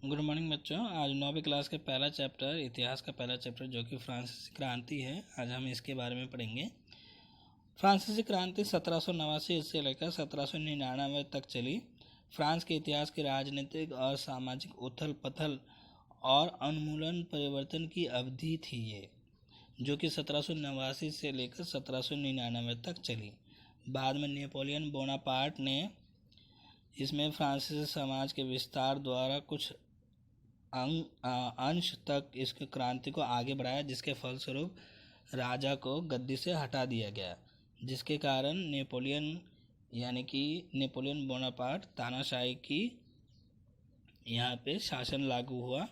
Good morning बच्चों। आज 9वीं class के पहला चैप्टर इतिहास का पहला चैप्टर जो कि फ्रांसीसी क्रांति है, आज हम इसके बारे में पढ़ेंगे। फ्रांसीसी क्रांति 1789 से लेकर 1799 तक चली। फ्रांस के इतिहास की राजनीतिक और सामाजिक उथल पथल और उन्मूलन परिवर्तन की अवधि थी ये, जो कि 1789 से लेकर 1799 तक चली। बाद में नेपोलियन बोनापार्ट ने इसमें फ्रांसीसी समाज के विस्तार द्वारा कुछ अंश तक इस क्रांति को आगे बढ़ाया, जिसके फलस्वरूप राजा को गद्दी से हटा दिया गया, जिसके कारण नेपोलियन बोनापार्ट तानाशाही की यहाँ पे शासन लागू हुआ,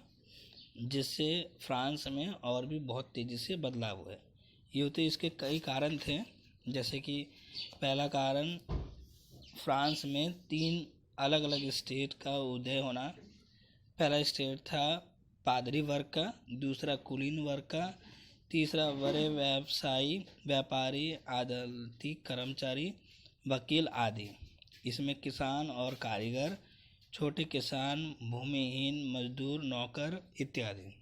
जिससे फ्रांस में और भी बहुत तेज़ी से बदलाव हुए। ये तो इसके कई कारण थे, जैसे कि पहला कारण फ्रांस में 3 अलग अलग स्टेट का उदय होना। पहला स्टेट था पादरी वर्ग का, दूसरा कुलीन वर्ग का, तीसरा बड़े व्यवसायी, व्यापारी, अदालती कर्मचारी, वकील आदि। इसमें किसान और कारीगर, छोटे किसान, भूमिहीन मजदूर, नौकर इत्यादि,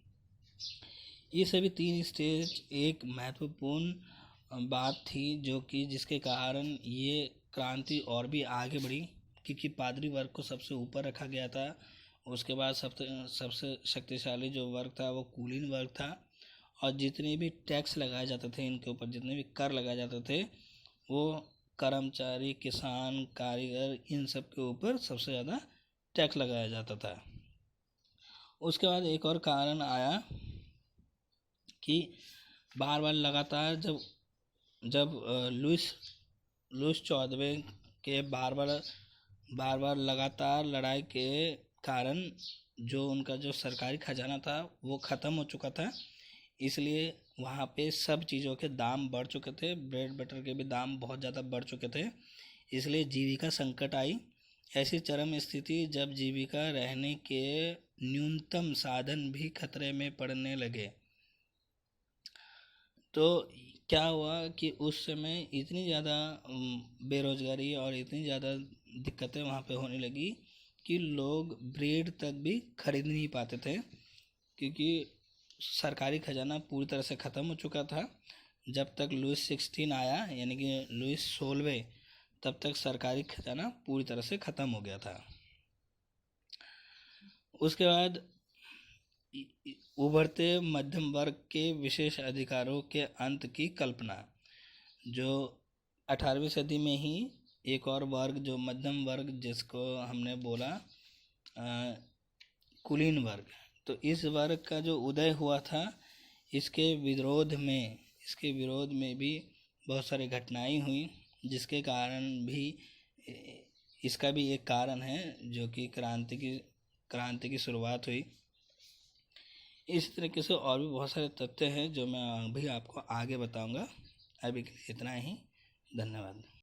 ये सभी 3 स्टेज एक महत्वपूर्ण बात थी, जो कि जिसके कारण ये क्रांति और भी आगे बढ़ी, क्योंकि पादरी वर्ग को सबसे ऊपर रखा गया था। उसके बाद सबसे शक्तिशाली जो वर्ग था वो कुलीन वर्ग था, और जितने भी टैक्स लगाए जाते थे इनके ऊपर, जितने भी कर लगाए जाते थे, वो कर्मचारी, किसान, कारीगर, इन सब के ऊपर सबसे ज़्यादा टैक्स लगाया जाता था। उसके बाद एक और कारण आया कि बार बार लगातार जब लुईस 14वें के बार बार लगातार लड़ाई के कारण जो उनका जो सरकारी खजाना था वो ख़त्म हो चुका था, इसलिए वहाँ पे सब चीज़ों के दाम बढ़ चुके थे। ब्रेड बटर के भी दाम बहुत ज़्यादा बढ़ चुके थे, इसलिए जीविका संकट आई। ऐसी चरम स्थिति जब जीविका रहने के न्यूनतम साधन भी खतरे में पड़ने लगे, तो क्या हुआ कि उस समय इतनी ज़्यादा बेरोजगारी और इतनी ज़्यादा दिक्कतें वहाँ पे होने लगी कि लोग ब्रेड तक भी खरीद नहीं पाते थे, क्योंकि सरकारी खजाना पूरी तरह से ख़त्म हो चुका था। जब तक लुईस 16 आया, यानी कि लुईस 16वें, तब तक सरकारी खजाना पूरी तरह से ख़त्म हो गया था। उसके बाद उभरते मध्यम वर्ग के विशेष अधिकारों के अंत की कल्पना, जो 18वीं सदी में ही एक और वर्ग, जो मध्यम वर्ग, जिसको हमने बोला कुलीन वर्ग, तो इस वर्ग का जो उदय हुआ था, इसके विरोध में भी बहुत सारी घटनाएं हुई, जिसके कारण भी इसका भी एक कारण है, जो कि क्रांति की शुरुआत हुई। इस तरीके से और भी बहुत सारे तथ्य हैं जो मैं अभी आपको आगे बताऊंगा। अभी के लिए इतना ही। धन्यवाद।